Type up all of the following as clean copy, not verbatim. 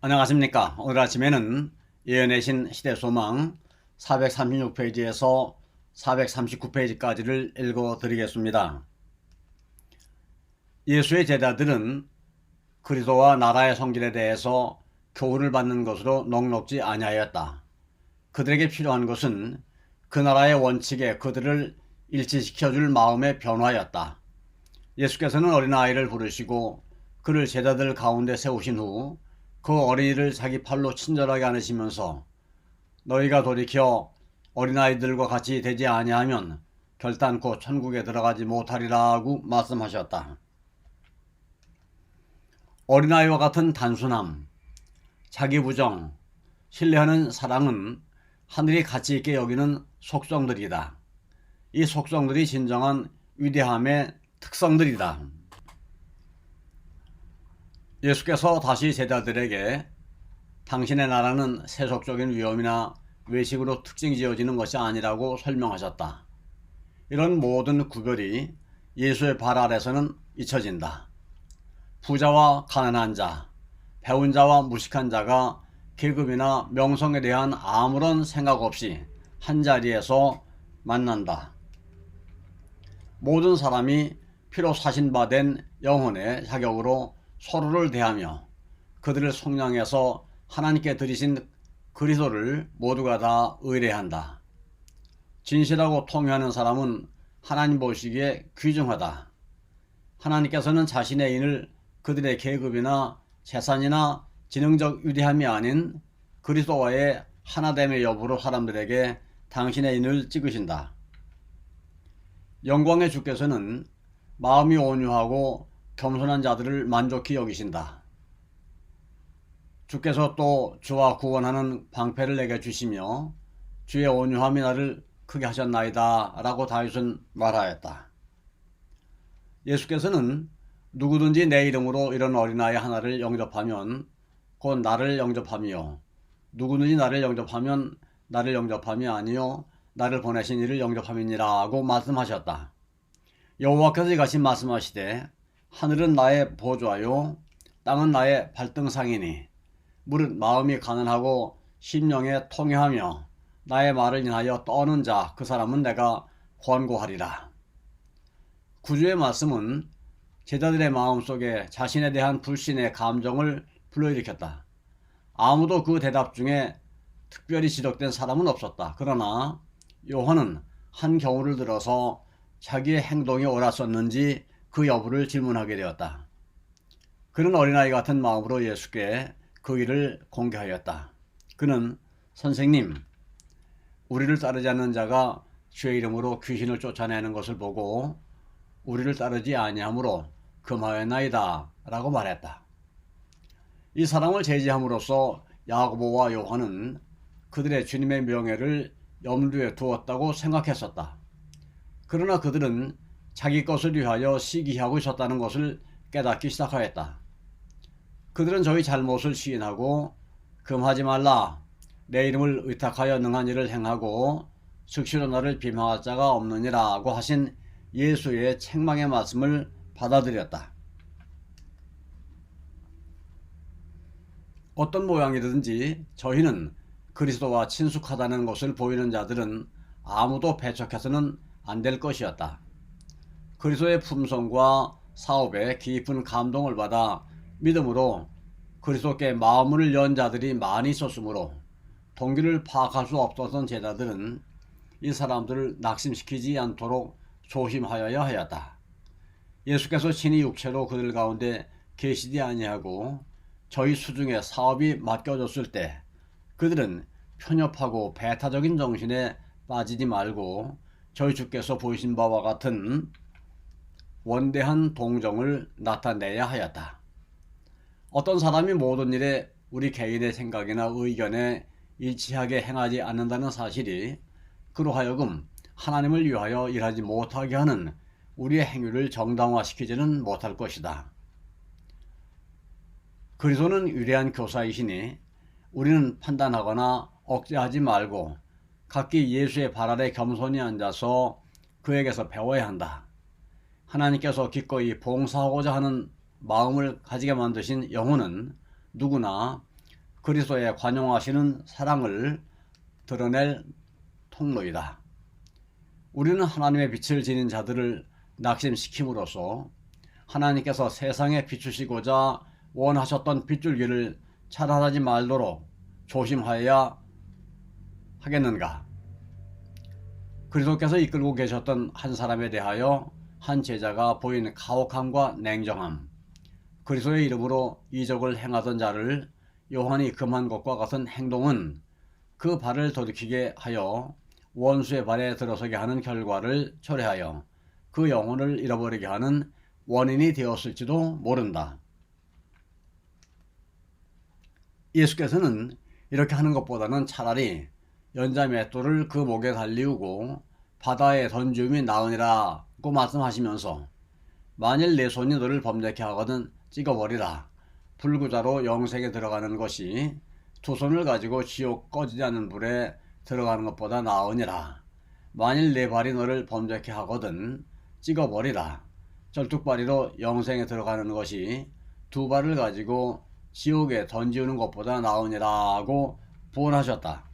안녕하십니까. 오늘 아침에는 예언의 신 시대소망 436페이지에서 439페이지까지를 읽어 드리겠습니다. 예수의 제자들은 그리스도와 나라의 성질에 대해서 교훈을 받는 것으로 넉넉지 아니하였다. 그들에게 필요한 것은 그 나라의 원칙에 그들을 일치시켜줄 마음의 변화였다. 예수께서는 어린아이를 부르시고 그를 제자들 가운데 세우신 후 그 어린이를 자기 팔로 친절하게 안으시면서 너희가 돌이켜 어린아이들과 같이 되지 아니하면 결단코 천국에 들어가지 못하리라고 말씀하셨다. 어린아이와 같은 단순함, 자기부정, 신뢰하는 사랑은 하늘이 가치 있게 여기는 속성들이다. 이 속성들이 진정한 위대함의 특성들이다. 예수께서 다시 제자들에게 당신의 나라는 세속적인 위험이나 외식으로 특징 지어지는 것이 아니라고 설명하셨다. 이런 모든 구별이 예수의 발 아래서는 잊혀진다. 부자와 가난한 자, 배운 자와 무식한 자가 계급이나 명성에 대한 아무런 생각 없이 한자리에서 만난다. 모든 사람이 피로 사신바된 영혼의 자격으로 서로를 대하며 그들을 속량해서 하나님께 드리신 그리스도를 모두가 다 의뢰한다. 진실하고 통회하는 사람은 하나님 보시기에 귀중하다. 하나님께서는 자신의 인을 그들의 계급이나 재산이나 지능적 위대함이 아닌 그리스도와의 하나됨의 여부로 사람들에게 당신의 인을 찍으신다. 영광의 주께서는 마음이 온유하고 겸손한 자들을 만족히 여기신다. 주께서 또 주와 구원하는 방패를 내게 주시며 주의 온유함이 나를 크게 하셨나이다 라고 다윗은 말하였다. 예수께서는 누구든지 내 이름으로 이런 어린아이 하나를 영접하면 곧 나를 영접하며 누구든지 나를 영접하면 나를 영접함이 아니요 나를 보내신 이를 영접함이니라 고 말씀하셨다. 여호와께서 이같이 말씀하시되 하늘은 나의 보좌요 땅은 나의 발등상이니 무릇 마음이 가난하고 심령에 통회하며 나의 말을 인하여 떠는 자 그 사람은 내가 권고하리라. 구주의 말씀은 제자들의 마음속에 자신에 대한 불신의 감정을 불러일으켰다. 아무도 그 대답 중에 특별히 지적된 사람은 없었다. 그러나 요한은 한 경우를 들어서 자기의 행동이 옳았었는지 그 여부를 질문하게 되었다. 그는 어린아이 같은 마음으로 예수께 그 일을 공개하였다. 그는 선생님, 우리를 따르지 않는 자가 주의 이름으로 귀신을 쫓아내는 것을 보고 우리를 따르지 아니하므로 금하였나이다 라고 말했다. 이 사람을 제지함으로써 야고보와 요한은 그들의 주님의 명예를 염두에 두었다고 생각했었다. 그러나 그들은 자기 것을 위하여 시기하고 있었다는 것을 깨닫기 시작하였다. 그들은 저희 잘못을 시인하고 금하지 말라, 내 이름을 의탁하여 능한 일을 행하고 즉시로 너를 비방할 자가 없느니라고 하신 예수의 책망의 말씀을 받아들였다. 어떤 모양이든지 저희는 그리스도와 친숙하다는 것을 보이는 자들은 아무도 배척해서는 안 될 것이었다. 그리스도의 품성과 사업에 깊은 감동을 받아 믿음으로 그리스도께 마음을 연 자들이 많이 있었으므로 동기를 파악할 수 없었던 제자들은 이 사람들을 낙심시키지 않도록 조심하여야 하였다. 예수께서 친히 육체로 그들 가운데 계시지 아니하고 저희 수중에 사업이 맡겨졌을 때 그들은 편협하고 배타적인 정신에 빠지지 말고 저희 주께서 보이신 바와 같은 원대한 동정을 나타내야 하였다. 어떤 사람이 모든 일에 우리 개인의 생각이나 의견에 일치하게 행하지 않는다는 사실이 그로 하여금 하나님을 위하여 일하지 못하게 하는 우리의 행위를 정당화시키지는 못할 것이다. 그리스도는 위대한 교사이시니 우리는 판단하거나 억제하지 말고 각기 예수의 발 아래 겸손히 앉아서 그에게서 배워야 한다. 하나님께서 기꺼이 봉사하고자 하는 마음을 가지게 만드신 영혼은 누구나 그리스도의 관용하시는 사랑을 드러낼 통로이다. 우리는 하나님의 빛을 지닌 자들을 낙심시킴으로써 하나님께서 세상에 비추시고자 원하셨던 빗줄기를 차단하지 말도록 조심하여야 하겠는가? 그리스도께서 이끌고 계셨던 한 사람에 대하여 한 제자가 보인 가혹함과 냉정함, 그리스도의 이름으로 이적을 행하던 자를 요한이 금한 것과 같은 행동은 그 발을 돌이키게 하여 원수의 발에 들어서게 하는 결과를 초래하여 그 영혼을 잃어버리게 하는 원인이 되었을지도 모른다. 예수께서는 이렇게 하는 것보다는 차라리 연자맷돌을 그 목에 달리우고 바다에 던지움이 나으니라고 말씀하시면서 만일 내 손이 너를 범죄케 하거든 찍어버리라. 불구자로 영생에 들어가는 것이 두 손을 가지고 지옥 꺼지지 않는 불에 들어가는 것보다 나으니라. 만일 내 발이 너를 범죄케 하거든 찍어버리라. 절뚝발이로 영생에 들어가는 것이 두 발을 가지고 지옥에 던지우는 것보다 나으니라고 부언하셨다.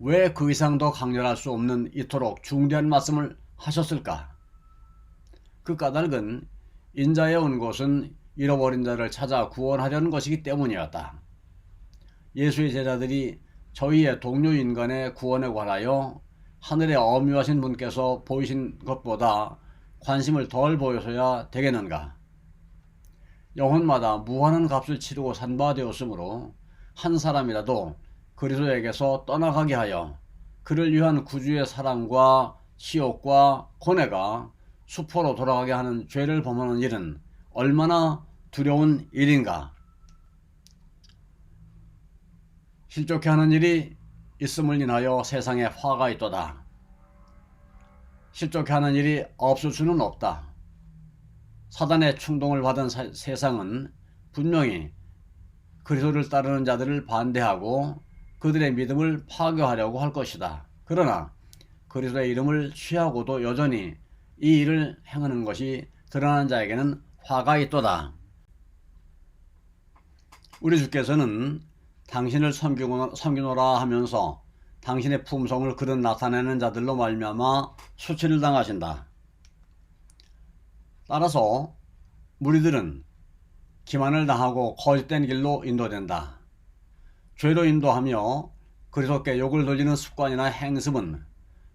왜 그 이상 더 강렬할 수 없는 이토록 중대한 말씀을 하셨을까? 그 까닭은 인자에 온 것은 잃어버린 자를 찾아 구원하려는 것이기 때문이었다. 예수의 제자들이 저희의 동료 인간의 구원에 관하여 하늘에 엄유하신 분께서 보이신 것보다 관심을 덜 보여서야 되겠는가? 영혼마다 무한한 값을 치르고 산 바 되었으므로 한 사람이라도 그리스도에게서 떠나가게 하여 그를 위한 구주의 사랑과 치욕과 고뇌가 수포로 돌아가게 하는 죄를 범하는 일은 얼마나 두려운 일인가. 실족해 하는 일이 있음을 인하여 세상에 화가 있도다. 실족해 하는 일이 없을 수는 없다. 사단의 충동을 받은 세상은 분명히 그리스도를 따르는 자들을 반대하고 그들의 믿음을 파괴하려고 할 것이다. 그러나 그리스도의 이름을 취하고도 여전히 이 일을 행하는 것이 드러나는 자에게는 화가 있도다. 우리 주께서는 당신을 섬기노라 하면서 당신의 품성을 그릇 나타내는 자들로 말미암아 수치를 당하신다. 따라서 무리들은 기만을 당하고 거짓된 길로 인도된다. 죄로 인도하며 그리스도께 욕을 돌리는 습관이나 행습은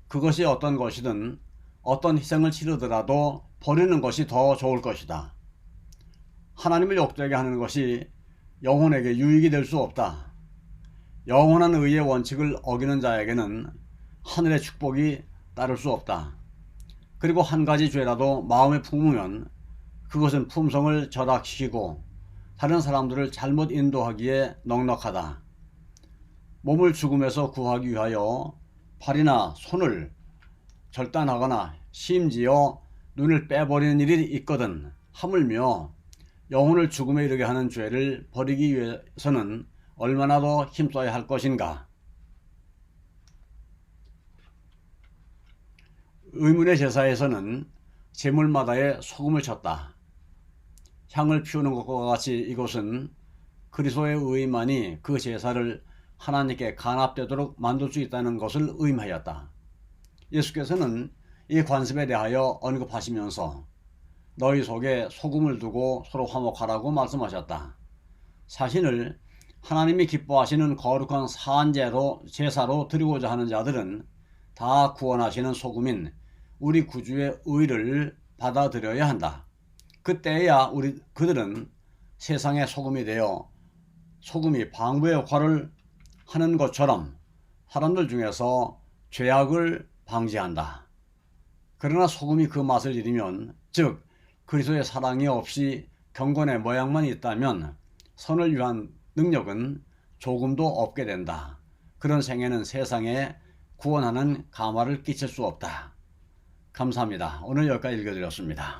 그것이 어떤 것이든 어떤 희생을 치르더라도 버리는 것이 더 좋을 것이다. 하나님을 욕되게 하는 것이 영혼에게 유익이 될 수 없다. 영원한 의의 원칙을 어기는 자에게는 하늘의 축복이 따를 수 없다. 그리고 한 가지 죄라도 마음에 품으면 그것은 품성을 절약시키고 다른 사람들을 잘못 인도하기에 넉넉하다. 몸을 죽음에서 구하기 위하여 발이나 손을 절단하거나 심지어 눈을 빼버리는 일이 있거든 하물며 영혼을 죽음에 이르게 하는 죄를 버리기 위해서는 얼마나 더 힘써야 할 것인가. 의문의 제사에서는 제물마다에 소금을 쳤다. 향을 피우는 것과 같이 이것은 그리스도의 의만이 그 제사를 하나님께 간합되도록 만들 수 있다는 것을 의미하였다. 예수께서는 이 관습에 대하여 언급하시면서 너희 속에 소금을 두고 서로 화목하라고 말씀하셨다. 자신을 하나님이 기뻐하시는 거룩한 사한제로 제사로 드리고자 하는 자들은 다 구원하시는 소금인 우리 구주의 의를 받아들여야 한다. 그때야 그들은 세상의 소금이 되어 소금이 방부의 역할을 하는 것처럼 사람들 중에서 죄악을 방지한다. 그러나 소금이 그 맛을 잃으면, 즉 그리스도의 사랑이 없이 경건의 모양만 있다면 선을 위한 능력은 조금도 없게 된다. 그런 생애는 세상에 구원하는 감화를 끼칠 수 없다. 감사합니다. 오늘 여기까지 읽어드렸습니다.